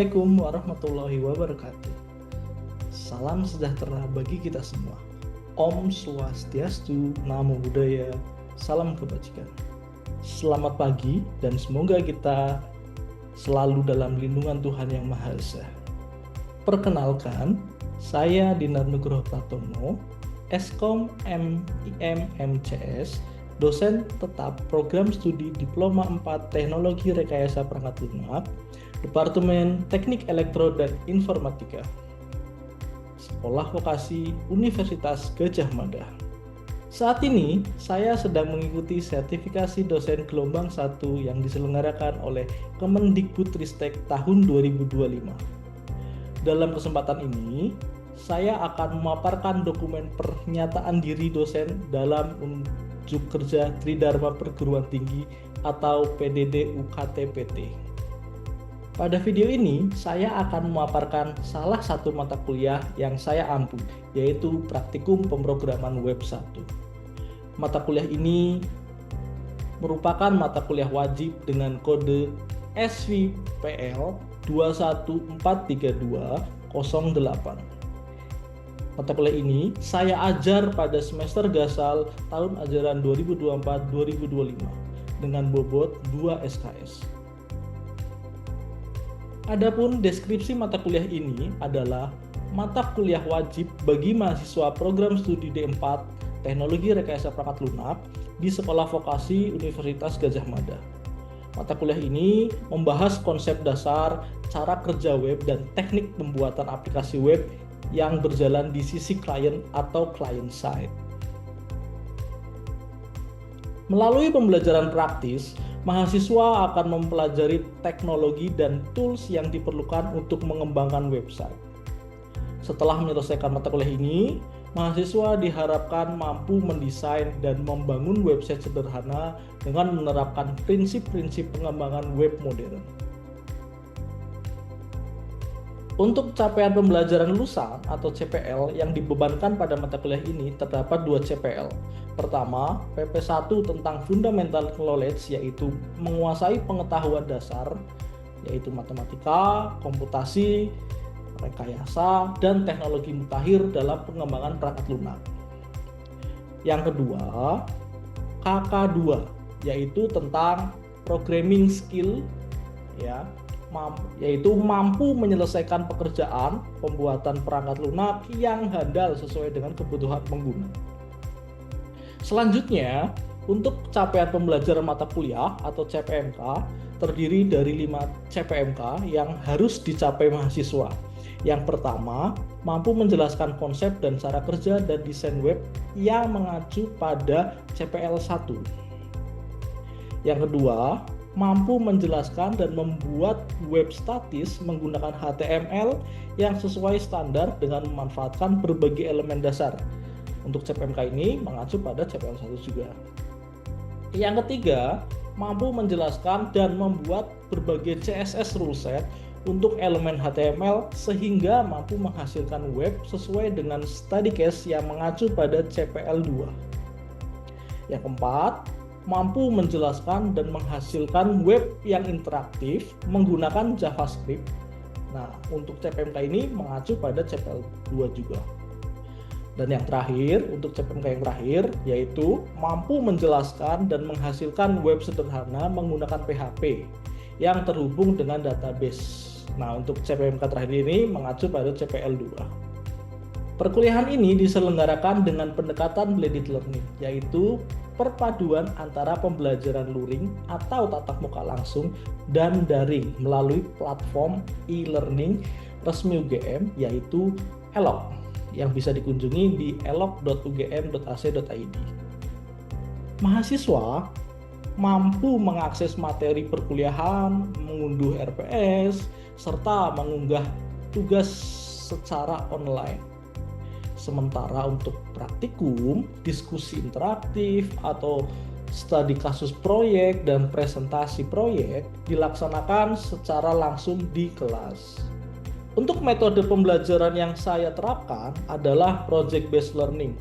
Assalamualaikum warahmatullahi wabarakatuh. Salam sejahtera bagi kita semua. Om Swastiastu, Namo Buddhaya, salam kebajikan. Selamat pagi dan semoga kita selalu dalam lindungan Tuhan Yang Maha Esa. Perkenalkan, saya Dinar Nugroho Pratomo, Eskom MIM MCS, dosen tetap program studi Diploma 4 Teknologi Rekayasa Perangkat Lunak, Departemen Teknik Elektro dan Informatika, Sekolah Vokasi Universitas Gadjah Mada. Saat ini, saya sedang mengikuti sertifikasi dosen gelombang 1 yang diselenggarakan oleh Kemendikbudristek tahun 2025. Dalam kesempatan ini, saya akan memaparkan dokumen pernyataan diri dosen dalam unjuk kerja Tridharma Perguruan Tinggi atau PDD UKT-PT. Pada video ini, saya akan memaparkan salah satu mata kuliah yang saya ampu, yaitu Praktikum Pemrograman Web 1. Mata kuliah ini merupakan mata kuliah wajib dengan kode SVPL 21432008. Mata kuliah ini saya ajar pada semester gasal tahun ajaran 2024-2025 dengan bobot 2 SKS. Adapun deskripsi mata kuliah ini adalah mata kuliah wajib bagi mahasiswa program studi D4 Teknologi Rekayasa Perangkat Lunak di Sekolah Vokasi Universitas Gadjah Mada. Mata kuliah ini membahas konsep dasar, cara kerja web, dan teknik pembuatan aplikasi web yang berjalan di sisi klien atau client side. Melalui pembelajaran praktis, mahasiswa akan mempelajari teknologi dan tools yang diperlukan untuk mengembangkan website. Setelah menyelesaikan mata kuliah ini, mahasiswa diharapkan mampu mendesain dan membangun website sederhana dengan menerapkan prinsip-prinsip pengembangan web modern. Untuk capaian pembelajaran lulusan atau CPL yang dibebankan pada mata kuliah ini terdapat 2 CPL. Pertama, PP1 tentang Fundamental Knowledge, yaitu menguasai pengetahuan dasar, yaitu matematika, komputasi, rekayasa, dan teknologi mutakhir dalam pengembangan perangkat lunak. Yang kedua, KK2, yaitu tentang Programming Skill, yaitu mampu menyelesaikan pekerjaan pembuatan perangkat lunak yang handal sesuai dengan kebutuhan pengguna. Selanjutnya, untuk capaian pembelajaran mata kuliah atau CPMK terdiri dari 5 CPMK yang harus dicapai mahasiswa. Yang pertama, mampu menjelaskan konsep dan cara kerja dan desain web yang mengacu pada CPL 1. Yang kedua, mampu menjelaskan dan membuat web statis menggunakan HTML yang sesuai standar dengan memanfaatkan berbagai elemen dasar. Untuk CPMK ini mengacu pada CPL 1 juga. Yang ketiga, mampu menjelaskan dan membuat berbagai CSS ruleset untuk elemen HTML sehingga mampu menghasilkan web sesuai dengan study case yang mengacu pada CPL 2. Yang keempat, mampu menjelaskan dan menghasilkan web yang interaktif menggunakan JavaScript. Nah, untuk CPMK ini mengacu pada CPL 2 juga. Dan yang terakhir, untuk CPMK yang terakhir, yaitu mampu menjelaskan dan menghasilkan web sederhana menggunakan PHP yang terhubung dengan database. Nah, untuk CPMK terakhir ini mengacu pada CPL 2. Perkuliahan ini diselenggarakan dengan pendekatan blended learning, yaitu perpaduan antara pembelajaran luring atau tatap muka langsung dan daring melalui platform e-learning resmi UGM, yaitu ELOK, yang bisa dikunjungi di elok.ugm.ac.id. Mahasiswa mampu mengakses materi perkuliahan, mengunduh RPS, serta mengunggah tugas secara online. Sementara untuk praktikum, diskusi interaktif atau studi kasus proyek dan presentasi proyek dilaksanakan secara langsung di kelas. Untuk metode pembelajaran yang saya terapkan adalah project based learning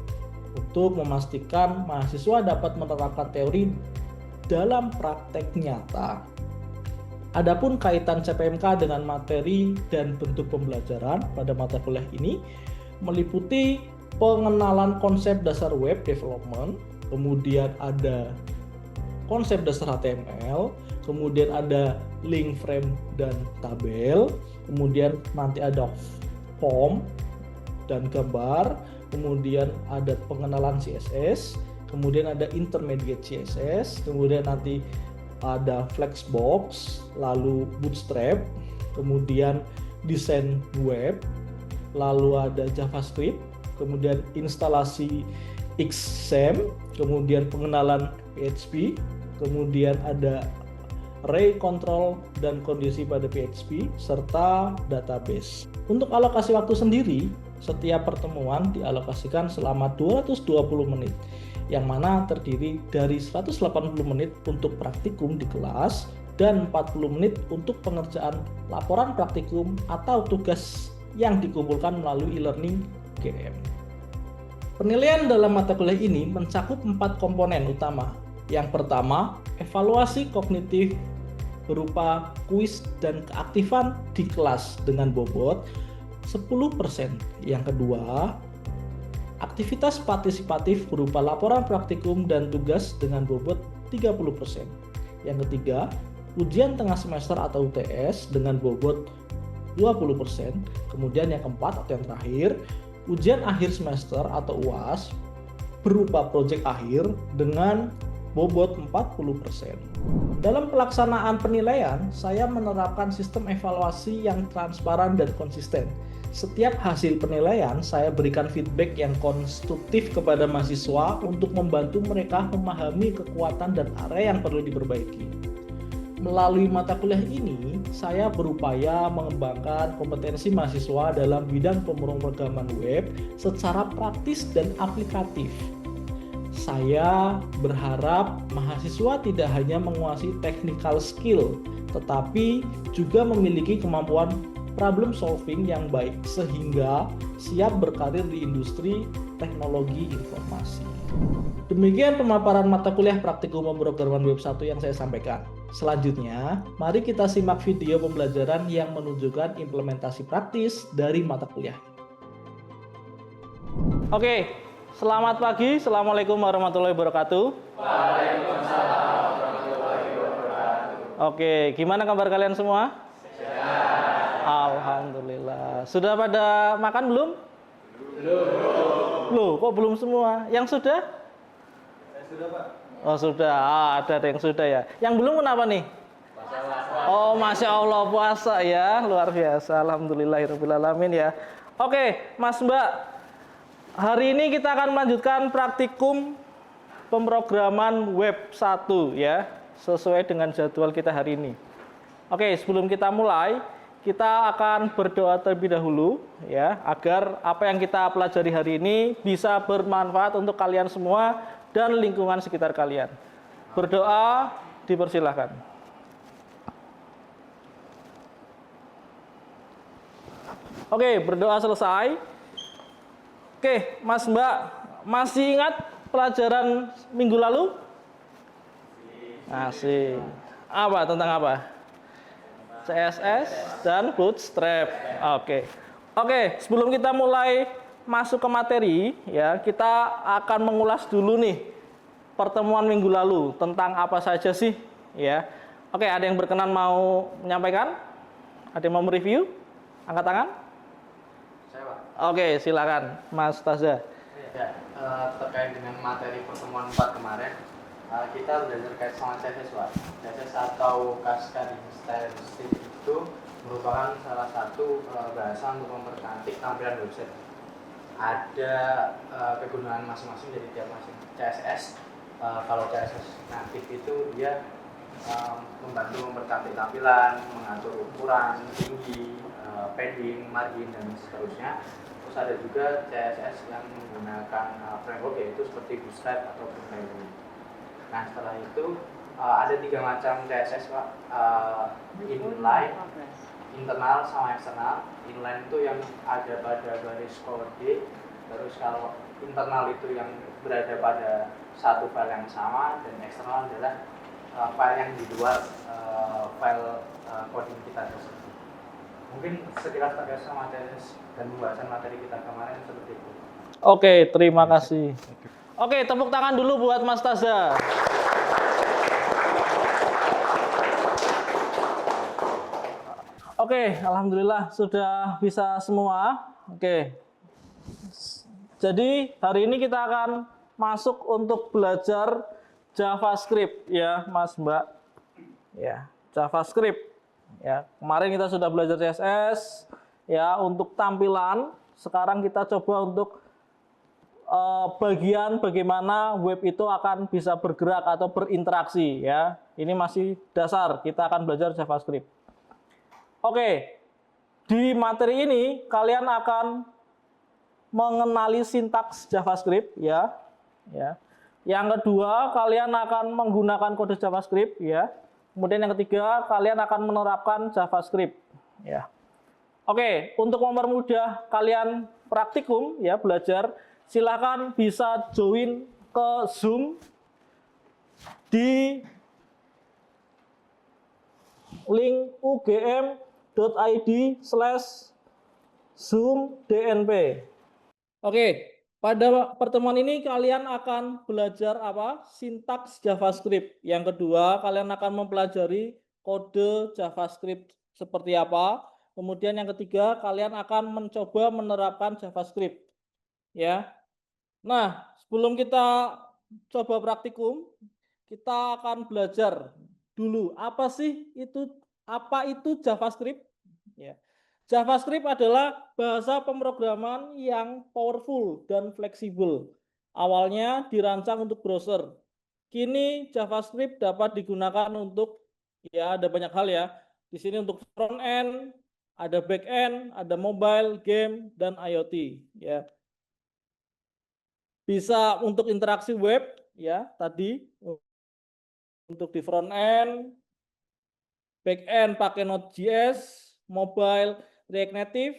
untuk memastikan mahasiswa dapat menerapkan teori dalam praktek nyata. Adapun kaitan CPMK dengan materi dan bentuk pembelajaran pada mata kuliah ini meliputi pengenalan konsep dasar web development, kemudian ada konsep dasar HTML, kemudian ada link frame dan tabel, kemudian nanti ada form dan gambar, kemudian ada pengenalan CSS, kemudian ada intermediate CSS, kemudian nanti ada Flexbox, lalu Bootstrap, kemudian desain web, lalu ada JavaScript, kemudian instalasi Xampp, kemudian pengenalan PHP, kemudian ada array control dan kondisi pada PHP, serta database. Untuk alokasi waktu sendiri, setiap pertemuan dialokasikan selama 220 menit, yang mana terdiri dari 180 menit untuk praktikum di kelas dan 40 menit untuk pengerjaan laporan praktikum atau tugas yang dikumpulkan melalui e-learning UGM. Penilaian dalam mata kuliah ini mencakup 4 komponen utama. Yang pertama, evaluasi kognitif berupa kuis dan keaktifan di kelas dengan bobot 10%. Yang kedua, aktivitas partisipatif berupa laporan praktikum dan tugas dengan bobot 30%. Yang ketiga, ujian tengah semester atau UTS dengan bobot 20%. Kemudian yang keempat atau yang terakhir, ujian akhir semester atau UAS berupa proyek akhir dengan bobot 40%. Dalam pelaksanaan penilaian, saya menerapkan sistem evaluasi yang transparan dan konsisten. Setiap hasil penilaian, saya berikan feedback yang konstruktif kepada mahasiswa untuk membantu mereka memahami kekuatan dan area yang perlu diperbaiki. Melalui mata kuliah ini, saya berupaya mengembangkan kompetensi mahasiswa dalam bidang pemrograman web secara praktis dan aplikatif. Saya berharap mahasiswa tidak hanya menguasai technical skill, tetapi juga memiliki kemampuan problem solving yang baik sehingga siap berkarir di industri teknologi informasi. Demikian pemaparan mata kuliah praktikum pemrograman web 1 yang saya sampaikan. Selanjutnya, mari kita simak video pembelajaran yang menunjukkan implementasi praktis dari mata kuliah. Oke, selamat pagi. Assalamualaikum warahmatullahi wabarakatuh. Waalaikumsalam warahmatullahi wabarakatuh. Oke, gimana kabar kalian semua? Sehat. Alhamdulillah. Sudah pada makan belum? Belum. Loh, kok belum semua? Yang sudah? Saya sudah, Pak. Oh, sudah. Ada yang sudah ya. Yang belum kenapa nih? Puasa. Oh, Masya Allah, puasa ya. Luar biasa. Alhamdulillahirrahmanirrahim ya. Oke, Mas Mbak. Hari ini kita akan melanjutkan praktikum pemrograman web 1 ya. Sesuai dengan jadwal kita hari ini. Oke, sebelum kita mulai, kita akan berdoa terlebih dahulu ya, agar apa yang kita pelajari hari ini bisa bermanfaat untuk kalian semua dan lingkungan sekitar kalian. Berdoa, dipersilahkan. Oke, berdoa selesai. Oke, Mas Mbak, masih ingat pelajaran minggu lalu? Masih. Apa, tentang apa? CSS dan Bootstrap. Oke, sebelum kita mulai masuk ke materi ya, kita akan mengulas dulu nih pertemuan minggu lalu tentang apa saja sih ya. Oke, ada yang berkenan mau menyampaikan? Ada yang mau mereview? Angkat tangan. Saya, Pak. Oke, silakan Mas Taza. Ya, terkait dengan materi pertemuan 4 kemarin, kita belajar terkait sama CSS, Pak. CSS atau Cascading Style Sheet itu merupakan salah satu bahasa untuk mempercantik tampilan website. Ada kegunaan masing-masing dari tiap masing CSS. Kalau CSS natif itu dia membantu mempercantik tampilan, mengatur ukuran, tinggi, padding, margin, dan seterusnya. Terus ada juga CSS yang menggunakan framework, yaitu seperti Bootstrap atau Bootstrap. Nah, setelah itu ada 3 macam CSS, Pak. Inline, internal, sama eksternal. Inline itu yang ada pada garis kode. Terus kalau internal itu yang berada pada satu file yang sama, dan eksternal adalah file yang di luar file coding kita tersebut. Mungkin sekilas terkait sama materi dan pembahasan materi kita kemarin seperti itu. Oke, terima kasih. Oke, tepuk tangan dulu buat Mas Taza. Oke, alhamdulillah sudah bisa semua. Oke. Jadi hari ini kita akan masuk untuk belajar JavaScript ya, Mas Mbak. Ya, JavaScript. Ya, kemarin kita sudah belajar CSS ya untuk tampilan. Sekarang kita coba untuk bagian bagaimana web itu akan bisa bergerak atau berinteraksi ya. Ini masih dasar, kita akan belajar JavaScript. Oke. Di materi ini kalian akan mengenali sintaks JavaScript ya. Ya. Yang kedua, kalian akan menggunakan kode JavaScript ya. Kemudian yang ketiga, kalian akan menerapkan JavaScript ya. Oke, untuk mempermudah kalian praktikum ya belajar, silakan bisa join ke Zoom di link ugm.id/zoomdnp. Oke, pada pertemuan ini kalian akan belajar apa? Sintaks JavaScript. Yang kedua, kalian akan mempelajari kode JavaScript seperti apa. Kemudian yang ketiga, kalian akan mencoba menerapkan JavaScript. Ya. Nah, sebelum kita coba praktikum, kita akan belajar dulu apa itu JavaScript. Ya. JavaScript adalah bahasa pemrograman yang powerful dan fleksibel. Awalnya dirancang untuk browser. Kini JavaScript dapat digunakan untuk ya ada banyak hal ya. Di sini untuk front end, ada back end, ada mobile, game dan IoT ya. Bisa untuk interaksi web ya tadi untuk di front end, back end pakai Node.js, mobile React Native,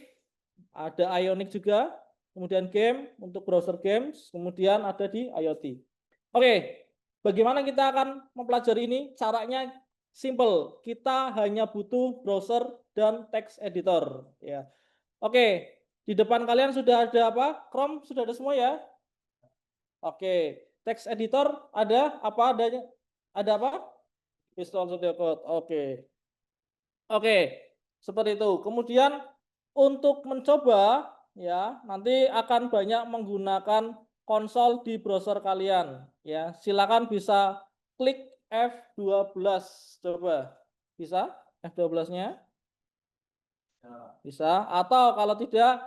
ada Ionic juga, kemudian game untuk browser games, kemudian ada di IoT. Oke, bagaimana kita akan mempelajari ini? Caranya simple, kita hanya butuh browser dan text editor. Ya. Oke, di depan kalian sudah ada apa? Chrome sudah ada semua ya? Oke, text editor ada apa adanya? Ada apa? Visual Studio Code. Oke. Oke, seperti itu. Kemudian untuk mencoba ya, nanti akan banyak menggunakan konsol di browser kalian ya. Silakan bisa klik F12 coba. Bisa? F12-nya? Bisa. Atau kalau tidak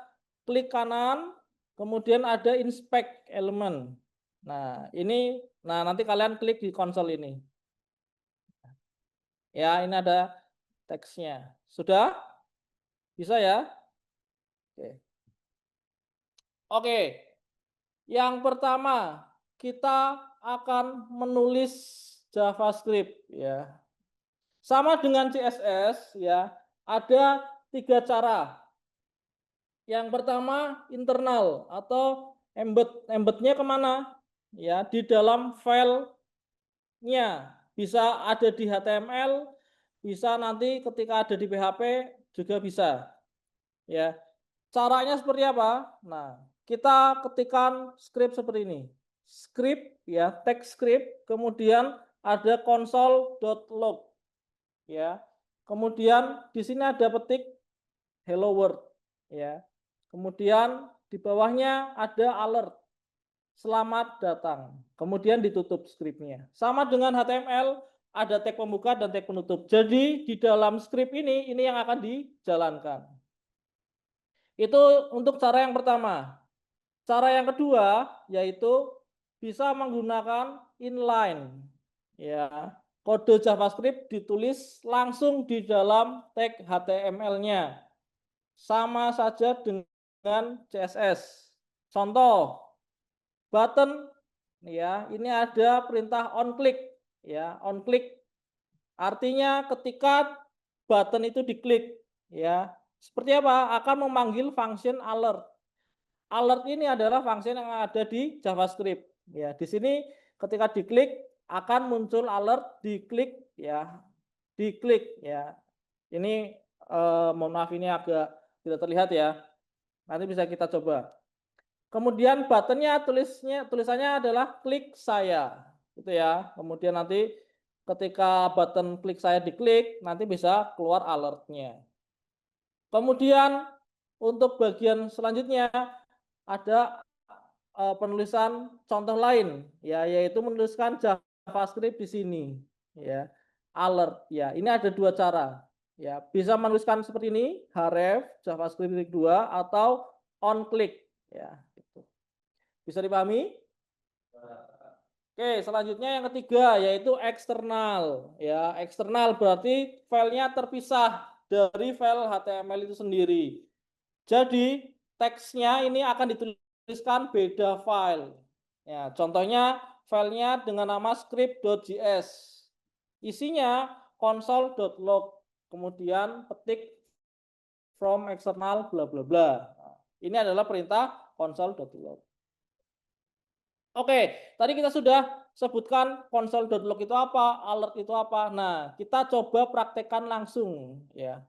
klik kanan, kemudian ada inspect element. Nah, nanti kalian klik di konsol ini. Ya, ini ada teksnya. Sudah? Bisa ya? Oke. Oke. Yang pertama, kita akan menulis JavaScript ya. Sama dengan CSS ya, ada 3 cara. Yang pertama internal atau embednya kemana? Ya, di dalam filenya. Bisa ada di HTML, bisa nanti ketika ada di PHP juga bisa. Ya. Caranya seperti apa? Nah, kita ketikkan script seperti ini. Script ya, text script, kemudian ada console.log. Ya. Kemudian di sini ada petik hello world ya. Kemudian di bawahnya ada alert. Selamat datang. Kemudian ditutup scriptnya. Sama dengan HTML, ada tag pembuka dan tag penutup. Jadi di dalam script ini yang akan dijalankan. Itu untuk cara yang pertama. Cara yang kedua yaitu bisa menggunakan inline. Ya, kode JavaScript ditulis langsung di dalam tag HTML-nya. Sama saja dengan CSS. Contoh, button ya, ini ada perintah onClick ya, onClick artinya ketika button itu diklik ya. Seperti apa? Akan memanggil function alert. Alert ini adalah function yang ada di JavaScript. Ya, di sini ketika diklik akan muncul alert diklik ya. Diklik ya. Ini mohon maaf ini agak tidak terlihat ya. Nanti bisa kita coba. Kemudian buttonnya tulisannya adalah klik saya gitu ya. Kemudian nanti ketika button klik saya diklik nanti bisa keluar alertnya. Kemudian untuk bagian selanjutnya ada penulisan contoh lain ya, yaitu menuliskan JavaScript di sini ya. Alert ya. Ini ada dua cara. Ya, bisa menuliskan seperti ini, href JavaScript titik 2 atau on click ya, gitu. Bisa dipahami? Oke, selanjutnya yang ketiga yaitu eksternal ya. Eksternal berarti filenya terpisah dari file HTML itu sendiri. Jadi teksnya ini akan dituliskan beda file. Ya, contohnya filenya dengan nama script.js. Isinya console.log. Kemudian petik from external bla bla bla. Ini adalah perintah console.log. Oke, tadi kita sudah sebutkan console.log itu apa, alert itu apa. Nah, kita coba praktekkan langsung ya.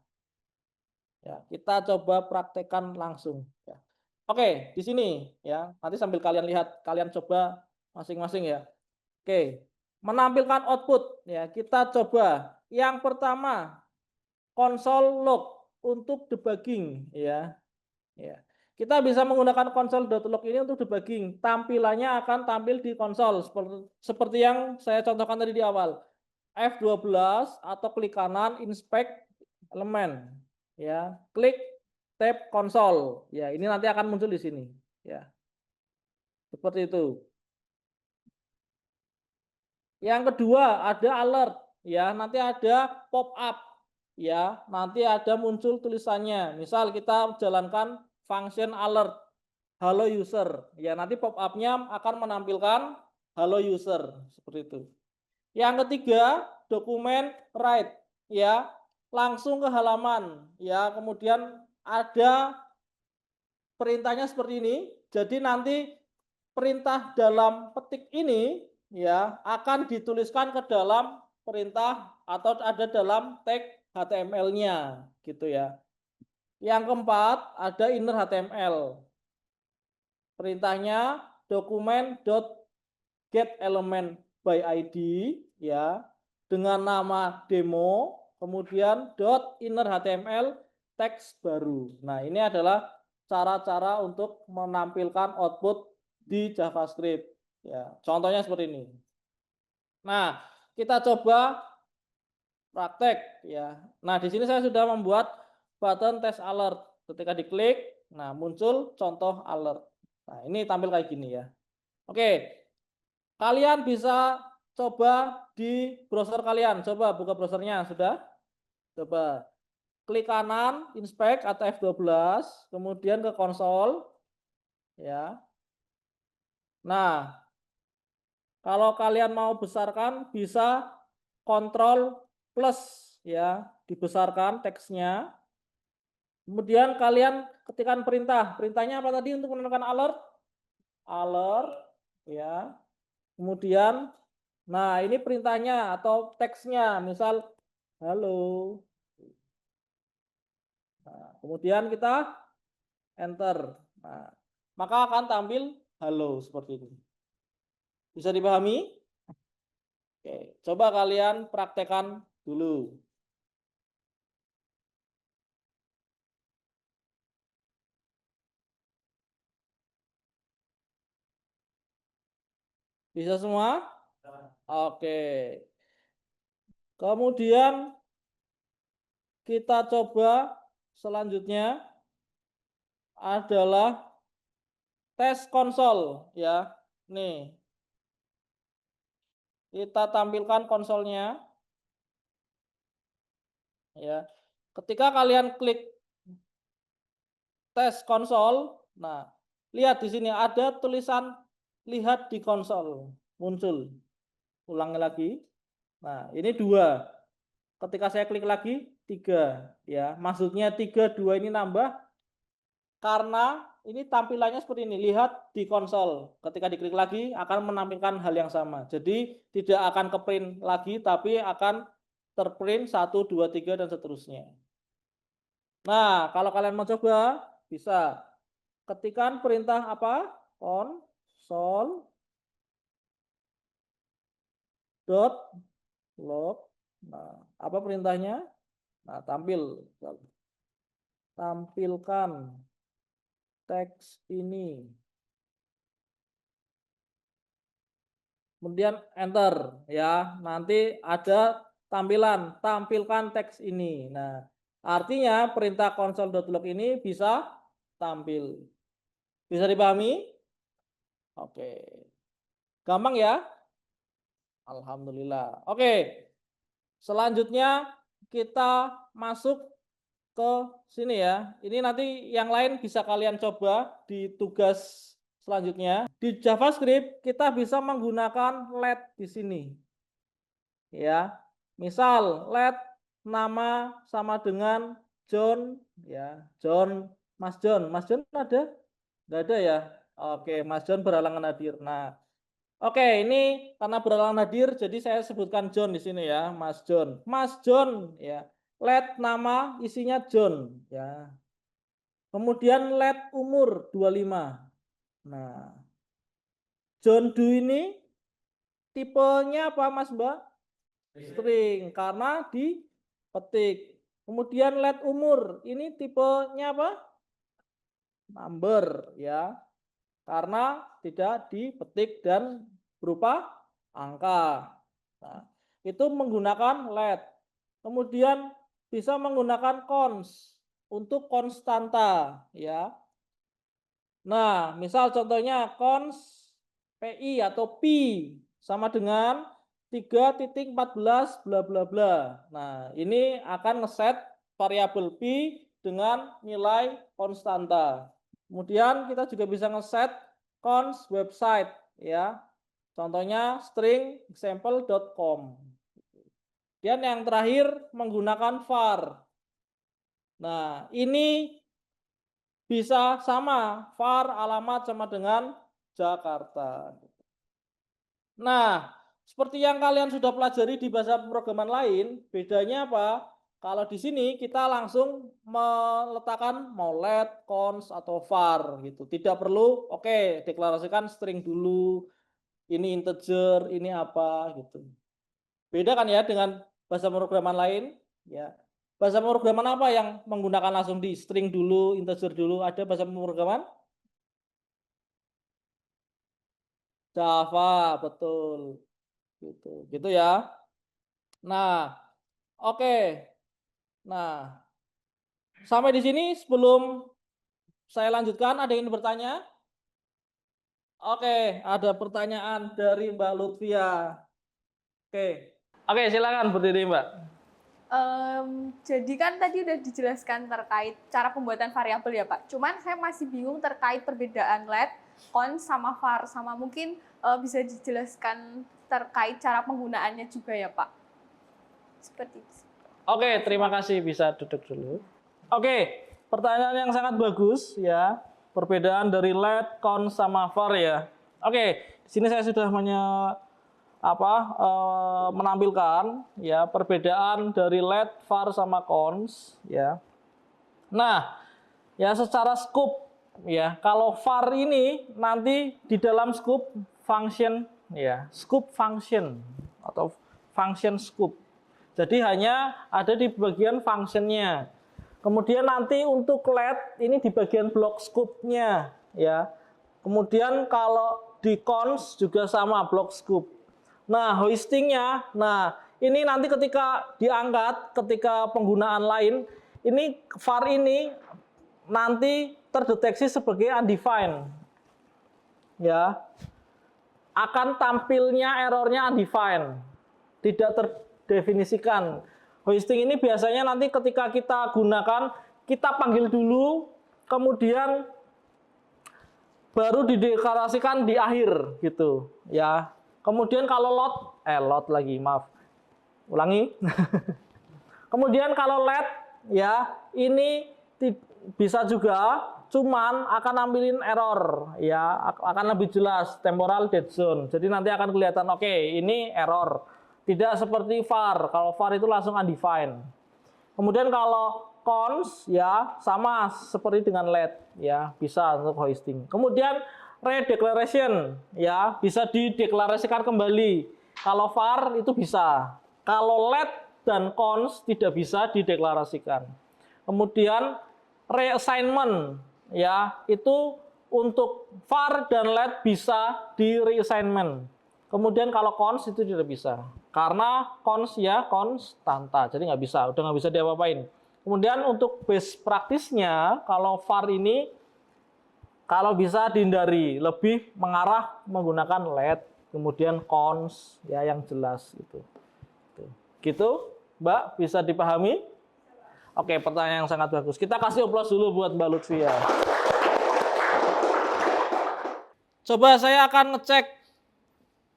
Ya, kita coba praktekkan langsung ya. Oke, di sini ya. Nanti sambil kalian lihat, kalian coba masing-masing ya. Oke. Menampilkan output ya. Kita coba. Yang pertama, console log untuk debugging ya. Ya. Kita bisa menggunakan console.log ini untuk debugging. Tampilannya akan tampil di konsol seperti yang saya contohkan tadi di awal. F12 atau klik kanan inspect elemen ya. Klik tab konsol. Ya, ini nanti akan muncul di sini ya. Seperti itu. Yang kedua ada alert ya, nanti ada pop up ya, nanti ada muncul tulisannya. Misal kita jalankan function alert halo user ya, nanti pop up-nya akan menampilkan halo user seperti itu. Yang ketiga dokumen write ya, langsung ke halaman ya, kemudian ada perintahnya seperti ini. Jadi nanti perintah dalam petik ini ya akan dituliskan ke dalam perintah atau ada dalam tag HTML-nya gitu ya. Yang keempat ada inner HTML. Perintahnya dokumen.getElementById ya dengan nama demo, kemudian inner HTML teks baru. Nah, ini adalah cara-cara untuk menampilkan output di JavaScript ya. Contohnya seperti ini. Nah, kita coba praktek ya. Nah, di sini saya sudah membuat button test alert. Ketika diklik, nah muncul contoh alert. Nah, ini tampil kayak gini ya. Oke. Kalian bisa coba di browser kalian. Coba buka browsernya, sudah? Coba klik kanan inspect atau F12, kemudian ke konsol ya. Nah, kalau kalian mau besarkan bisa kontrol plus ya, dibesarkan teksnya. Kemudian kalian ketikkan perintah. Perintahnya apa tadi untuk menekan alert? Alert ya. Kemudian nah, ini perintahnya atau teksnya, misal halo. Nah, kemudian kita enter. Nah, maka akan tampil halo seperti ini. Bisa dipahami? Oke, coba kalian praktekkan dulu. Bisa semua? Oke. Kemudian kita coba selanjutnya adalah tes konsol ya. Nih. Kita tampilkan konsolnya. Ya. Ketika kalian klik tes konsol, nah, lihat di sini ada tulisan lihat di konsol muncul. Ulangi lagi. Nah, ini 2. Ketika saya klik lagi 3 ya. Maksudnya 3 2 ini nambah karena ini tampilannya seperti ini. Lihat di konsol. Ketika diklik lagi akan menampilkan hal yang sama. Jadi tidak akan ke print lagi, tapi akan terprint 1, 2, 3 dan seterusnya. Nah, kalau kalian mau coba bisa ketikkan perintah apa? Console dot log. Nah, apa perintahnya? Nah, tampilkan teks ini. Kemudian enter ya. Nanti ada tampilkan teks ini. Nah, artinya perintah console.log ini bisa tampil. Bisa dipahami? Oke. Gampang ya? Alhamdulillah. Oke. Selanjutnya kita masuk ke sini ya. Ini nanti yang lain bisa kalian coba di tugas selanjutnya. Di JavaScript kita bisa menggunakan let di sini. Ya. Misal let nama sama dengan John ya. Mas John ada? Enggak ada ya? Oke, Mas John berhalangan hadir. Nah, oke, ini karena berhalangan hadir, jadi saya sebutkan John di sini ya, Mas John. Mas John ya. Let nama isinya John ya. Kemudian let umur 25. Nah, John Doe ini tipenya apa Mas Mbak? String karena dipetik. Kemudian let umur ini tipenya apa? Number ya. Karena tidak dipetik dan berupa angka. Nah, itu menggunakan let. Kemudian bisa menggunakan cons untuk konstanta ya. Nah, misal contohnya cons PI atau pi sama dengan 3.14 bla bla bla. Nah, ini akan ngeset variabel pi dengan nilai konstanta. Kemudian kita juga bisa ngeset cons website ya. Contohnya string example.com. Dan yang terakhir menggunakan var. Nah, ini bisa sama, var alamat sama dengan Jakarta. Nah, seperti yang kalian sudah pelajari di bahasa pemrograman lain, bedanya apa? Kalau di sini kita langsung meletakkan mau let, cons atau var gitu. Tidak perlu, oke, deklarasikan string dulu, ini integer, ini apa gitu. Beda kan ya dengan bahasa pemrograman lain, ya. Bahasa pemrograman apa yang menggunakan langsung di string dulu, integer dulu? Ada bahasa pemrograman? Java, betul. Gitu ya. Nah, oke. Nah, sampai di sini sebelum saya lanjutkan, ada yang ingin bertanya? Oke, ada pertanyaan dari Mbak Lutfia. Oke, silakan berdiri Mbak. Jadi kan tadi udah dijelaskan terkait cara pembuatan variabel ya Pak. Cuman saya masih bingung terkait perbedaan let, cons sama var, sama mungkin bisa dijelaskan terkait cara penggunaannya juga ya Pak. Seperti itu. Oke, terima kasih, bisa duduk dulu. Oke, pertanyaan yang sangat bagus ya. Perbedaan dari let, cons sama var ya. Oke, di sini saya sudah menampilkan ya perbedaan dari let, var sama cons ya. Nah, ya secara scope ya, kalau var ini nanti di dalam scope function ya, scope function atau function scope. Jadi hanya ada di bagian functionnya. Kemudian nanti untuk let ini di bagian block scope-nya ya. Kemudian kalau di cons juga sama block scope. Nah, hoistingnya, nah ini nanti ketika diangkat, ketika penggunaan lain, ini var ini nanti terdeteksi sebagai undefined. Ya. Akan tampilnya errornya undefined. Tidak terdefinisikan. Hoisting ini biasanya nanti ketika kita gunakan, kita panggil dulu, kemudian baru dideklarasikan di akhir gitu, ya. Kemudian kalau ulangi. Kemudian kalau let, ya, ini bisa juga cuman akan ambilin error ya, akan lebih jelas temporal dead zone. Jadi nanti akan kelihatan oke, ini error. Tidak seperti var. Kalau var itu langsung undefined. Kemudian kalau cons ya sama seperti dengan let ya, bisa untuk hoisting. Kemudian redeclaration ya, bisa dideklarasikan kembali. Kalau var itu bisa. Kalau let dan cons tidak bisa dideklarasikan. Kemudian reassignment ya, itu untuk var dan let bisa di reassignment. Kemudian kalau cons itu tidak bisa. Karena cons ya konstanta, jadi nggak bisa, udah nggak bisa diapa-apain. Kemudian untuk best practice-nya, kalau var ini kalau bisa dihindari, lebih mengarah menggunakan let, kemudian cons ya yang jelas itu. Gitu, Mbak, bisa dipahami? Oke, pertanyaan yang sangat bagus. Kita kasih aplaus dulu buat Mbak Lutfia. Coba saya akan ngecek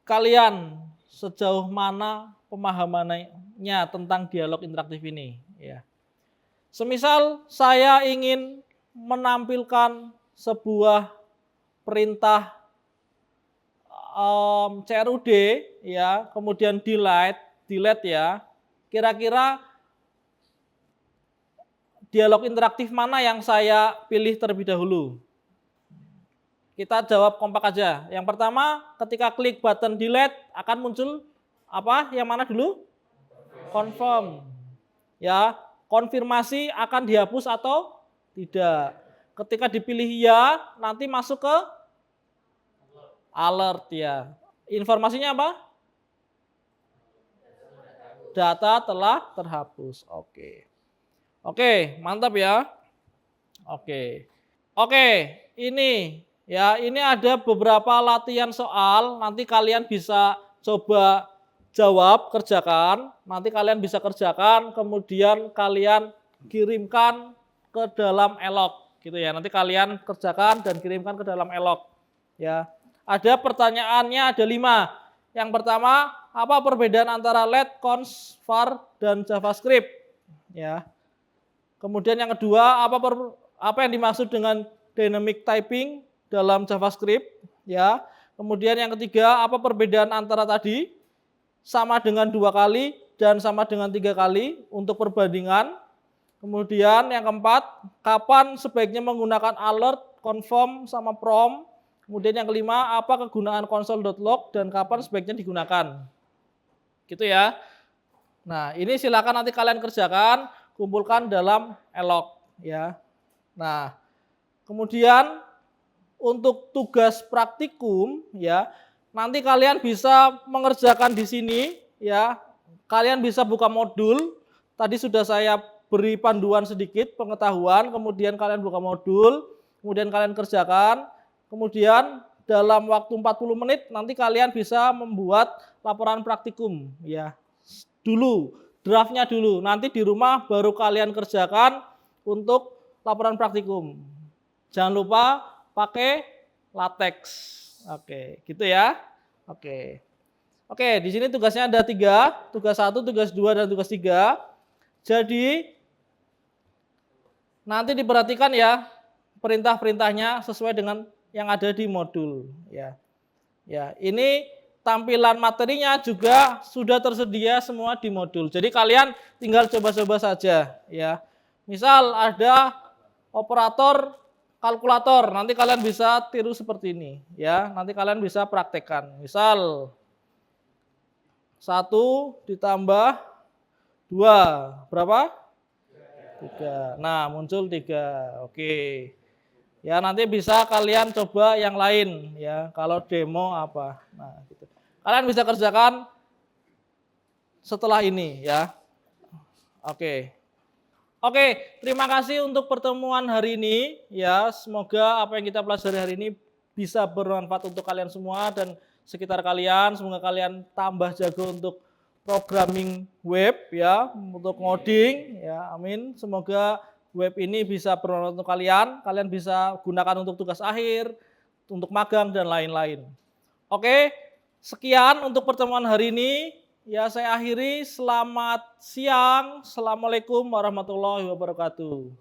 kalian sejauh mana pemahamannya tentang dialog interaktif ini. Ya. Semisal saya ingin menampilkan sebuah perintah CRUD, ya, kemudian delete ya. Kira-kira dialog interaktif mana yang saya pilih terlebih dahulu? Kita jawab kompak aja. Yang pertama, ketika klik button delete akan muncul apa? Yang mana dulu? Confirm. Ya, konfirmasi akan dihapus atau tidak. Ketika dipilih ya, nanti masuk ke alert ya. Informasinya apa? Data telah terhapus. Oke, mantap ya. Oke, ini ya, ini ada beberapa latihan soal. Nanti kalian bisa coba jawab, kerjakan. Nanti kalian bisa kerjakan, kemudian kalian kirimkan ke dalam elok, gitu ya. Nanti kalian kerjakan dan kirimkan ke dalam elok. Ya, ada pertanyaannya ada 5. Yang pertama, apa perbedaan antara let, cons, var, dan JavaScript? Ya. Kemudian yang kedua, apa yang dimaksud dengan dynamic typing dalam JavaScript? Ya. Kemudian yang ketiga, apa perbedaan antara tadi sama dengan 2 kali dan sama dengan 3 kali untuk perbandingan? Kemudian yang keempat, kapan sebaiknya menggunakan alert, confirm, sama prompt? Kemudian yang kelima, apa kegunaan console.log dan kapan sebaiknya digunakan? Gitu ya. Nah, ini silakan nanti kalian kerjakan, kumpulkan dalam elok ya. Nah, kemudian untuk tugas praktikum ya, nanti kalian bisa mengerjakan di sini ya. Kalian bisa buka modul. Tadi sudah saya beri panduan sedikit pengetahuan, kemudian kalian buka modul, kemudian kalian kerjakan. Kemudian dalam waktu 40 menit nanti kalian bisa membuat laporan praktikum ya. Dulu, draftnya dulu. Nanti di rumah baru kalian kerjakan untuk laporan praktikum. Jangan lupa pakai latex. Oke, gitu ya. Oke, di sini tugasnya ada 3, tugas 1, tugas 2, dan tugas 3. Jadi nanti diperhatikan ya perintah-perintahnya sesuai dengan yang ada di modul ya. Ya, ini tampilan materinya juga sudah tersedia semua di modul. Jadi kalian tinggal coba-coba saja ya. Misal ada operator kalkulator, nanti kalian bisa tiru seperti ini ya. Nanti kalian bisa praktekkan. Misal 1 ditambah 2 berapa? 3. Nah, muncul 3. Oke. Ya, nanti bisa kalian coba yang lain ya, kalau demo apa. Nah, gitu. Kalian bisa kerjakan setelah ini ya. Oke, terima kasih untuk pertemuan hari ini ya. Semoga apa yang kita pelajari hari ini bisa bermanfaat untuk kalian semua dan sekitar kalian. Semoga kalian tambah jago untuk programming web ya, untuk ngoding ya. Amin. Semoga web ini bisa bermanfaat untuk kalian. Kalian bisa gunakan untuk tugas akhir, untuk magang dan lain-lain. Oke, sekian untuk pertemuan hari ini. Ya, saya akhiri. Selamat siang. Assalamualaikum warahmatullahi wabarakatuh.